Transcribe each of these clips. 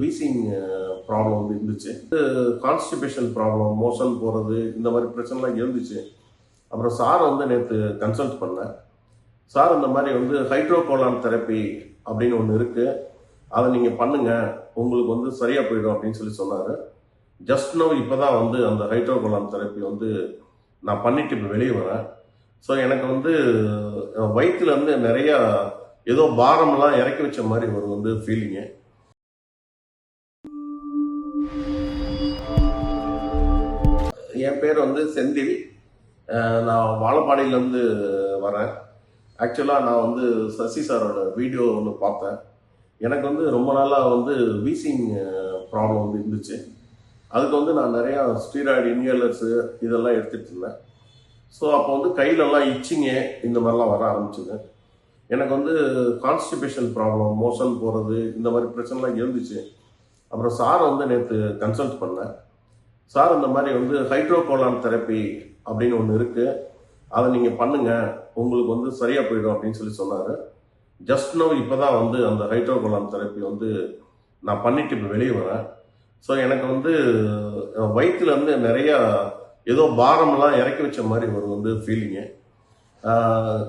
Wheezing problem வந்து இருந்துச்சு. Constipation problem, motion போகிறது, இந்த மாதிரி பிரச்சனைலாம் இருந்துச்சு. அப்புறம் சார் வந்து நேற்று கன்சல்ட் பண்ணேன். சார் இந்த மாதிரி வந்து ஹைட்ரோகோலான் தெரப்பி அப்படின்னு ஒன்று இருக்குது, அதை நீங்கள் பண்ணுங்க, உங்களுக்கு வந்து சரியாக போயிடும் அப்படின்னு சொன்னார். ஜஸ்ட் நோ இப்போ தான் வந்து அந்த ஹைட்ரோகோலான் தெரப்பி வந்து நான் பண்ணிட்டு இப்போ வெளியே வரேன். ஸோ எனக்கு வந்து வயிற்றுல வந்து நிறையா ஏதோ பாரம்லாம் இறக்கி வச்ச மாதிரி ஒரு வந்து ஃபீலிங்கு. என் பேர் வந்து செந்தில். நான் வாழப்பாடியிலேருந்து வரேன். ஆக்சுவலாக நான் வந்து சசி சாரோட வீடியோ ஒன்று பார்த்தேன். எனக்கு வந்து ரொம்ப நாளாக வந்து வீசிங் ப்ராப்ளம் வந்து இருந்துச்சு. அதுக்கு வந்து நான் நிறையா ஸ்டீராய்டு இன்ஹேலர்ஸு இதெல்லாம் எடுத்துகிட்டு இருந்தேன். ஸோ அப்போ வந்து கையிலெல்லாம் இச்சிங்கு இந்த மாதிரிலாம் வர ஆரம்பிச்சுது. எனக்கு வந்து கான்ஸ்டிபேஷன் ப்ராப்ளம், மோஷன் போகிறது, இந்த மாதிரி பிரச்சனைலாம் இருந்துச்சு. அப்புறம் சார் வந்து நேற்று கன்சல்ட் பண்ணேன். சார் இந்த மாதிரி வந்து ஹைட்ரோகோலான் தெரப்பி அப்படின்னு ஒன்று இருக்குது, அதை நீங்கள் பண்ணுங்க, உங்களுக்கு வந்து சரியாக போயிடும் அப்படின்னு சொன்னார். ஜஸ்ட் நோ இப்போ தான் வந்து அந்த ஹைட்ரோகோலான் தெரப்பி வந்து நான் பண்ணிட்டு இப்போ வெளியே வரேன். ஸோ எனக்கு வந்து வயிற்றுல வந்து நிறையா ஏதோ பாரம்லாம் இறக்கி வச்ச மாதிரி ஒரு வந்து ஃபீலிங்கு.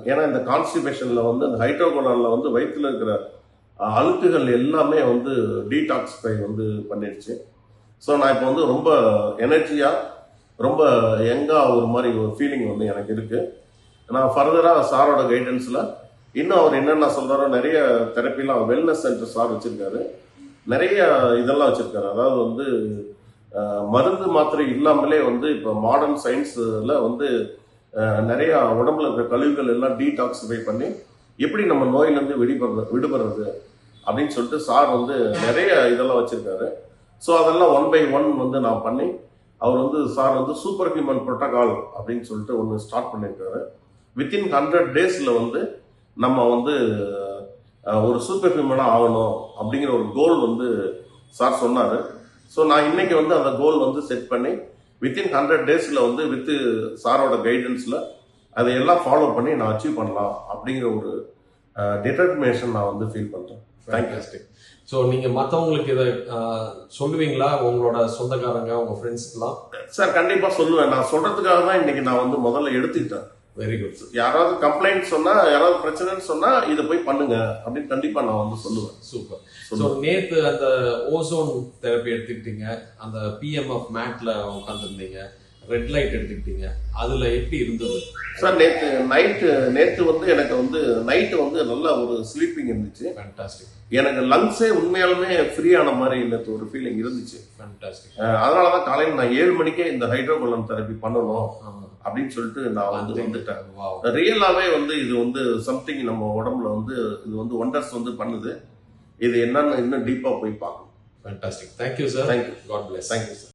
ஏன்னா இந்த கான்ஸ்டிபேஷனில் வந்து அந்த ஹைட்ரோகோலானில் வந்து வயிற்றுல இருக்கிற அழுக்குகள் எல்லாமே வந்து டீடாக்ஸிஃபை வந்து பண்ணிடுச்சு. ஸோ நான் இப்போ வந்து ரொம்ப எனர்ஜியாக, ரொம்ப யங்காக ஒரு மாதிரி ஒரு ஃபீலிங் வந்து எனக்கு இருக்குது. நான் ஃபர்தராக சாரோட கைடன்ஸில் இன்னும் அவர் என்னென்ன சொல்கிறாரோ, நிறைய தெரப்பிலாம் வெல்னஸ் சென்டர் சார் வச்சுருக்காரு, நிறைய இதெல்லாம் வச்சுருக்காரு. அதாவது வந்து மருந்து மாத்திரை இல்லாமலே வந்து இப்போ மாடர்ன் சயின்ஸில் வந்து நிறையா உடம்புல இருக்கிற கழிவுகள் எல்லாம் டீடாக்சிஃபை பண்ணி எப்படி நம்ம நோயிலேருந்து விடுபடுறது அப்படின்னு சொல்லிட்டு சார் வந்து நிறைய இதெல்லாம் வச்சுருக்காரு. ஸோ அதெல்லாம் 1 by 1 வந்து நான் பண்ணி, அவர் வந்து சார் வந்து சூப்பர் ஹியூமன் ப்ரோட்டோகால் அப்படின்னு சொல்லிட்டு ஒன்று ஸ்டார்ட் பண்ணியிருக்காரு. வித்தின் 100 days வந்து நம்ம வந்து ஒரு சூப்பர் ஹியூமனாக ஆகணும் அப்படிங்கிற ஒரு கோல் வந்து சார் சொன்னார். ஸோ நான் இன்னைக்கு வந்து அந்த கோல் வந்து செட் பண்ணி வித்தின் 100 days வந்து வித்து சாரோட கைடன்ஸில் அதையெல்லாம் ஃபாலோ பண்ணி நான் அச்சீவ் பண்ணலாம் அப்படிங்கிற ஒரு டிட்டர்மினேஷன் நான் வந்து ஃபீல் பண்ணுறேன். ஃபேண்டாஸ்டிக். ஸோ நீங்கள் மற்றவங்களுக்கு இதை சொல்லுவீங்களா, உங்களோட சொந்தக்காரங்க, உங்கள் ஃப்ரெண்ட்ஸ்க்குலாம்? சார் கண்டிப்பாக சொல்லுவேன். நான் சொல்கிறதுக்காக தான் இன்னைக்கு நான் வந்து முதல்ல எடுத்துக்கிட்டேன். Very good. யாராவது கம்ப்ளைண்ட் சொன்னால், யாராவது பிரச்சனைன்னு சொன்னால் இதை போய் பண்ணுங்க அப்படின்னு கண்டிப்பாக நான் வந்து சொல்லுவேன். சூப்பர். ஸோ நேற்று அந்த ஓசோன் தெரப்பி எடுத்துக்கிட்டீங்க, அந்த பிஎம்எஃப் மேட்ல உட்காந்துருந்தீங்க, ரெட் லைட் எடுத்துக்கிட்டீங்க, அதில் எப்படி இருந்தது சார்? நேற்று வந்து எனக்கு வந்து நைட்டு வந்து நல்ல ஒரு ஸ்லீப்பிங் இருந்துச்சு. ஃபேண்டாஸ்டிக். எனக்கு லங்ஸே உண்மையாலுமே ஃப்ரீயான மாதிரி நேற்று ஒரு ஃபீலிங் இருந்துச்சு. ஃபேண்டாஸ்டிக். அதனால தான் காலையில் நான் 7 மணிக்கே இந்த ஹைட்ரோகோலான் தெரப்பி பண்ணணும் அப்படின்னு சொல்லிட்டு நான் வந்து வந்துட்டேன். ரியலாவே வந்து இது வந்து சம்திங் நம்ம உடம்புல வந்து இது வந்து ஒண்டர்ஸ் வந்து பண்ணுது. இது என்னன்னு இன்னும் டீப்பா போய் பார்க்கணும். Fantastic. Thank you sir. Thank you. God bless. Thank you sir.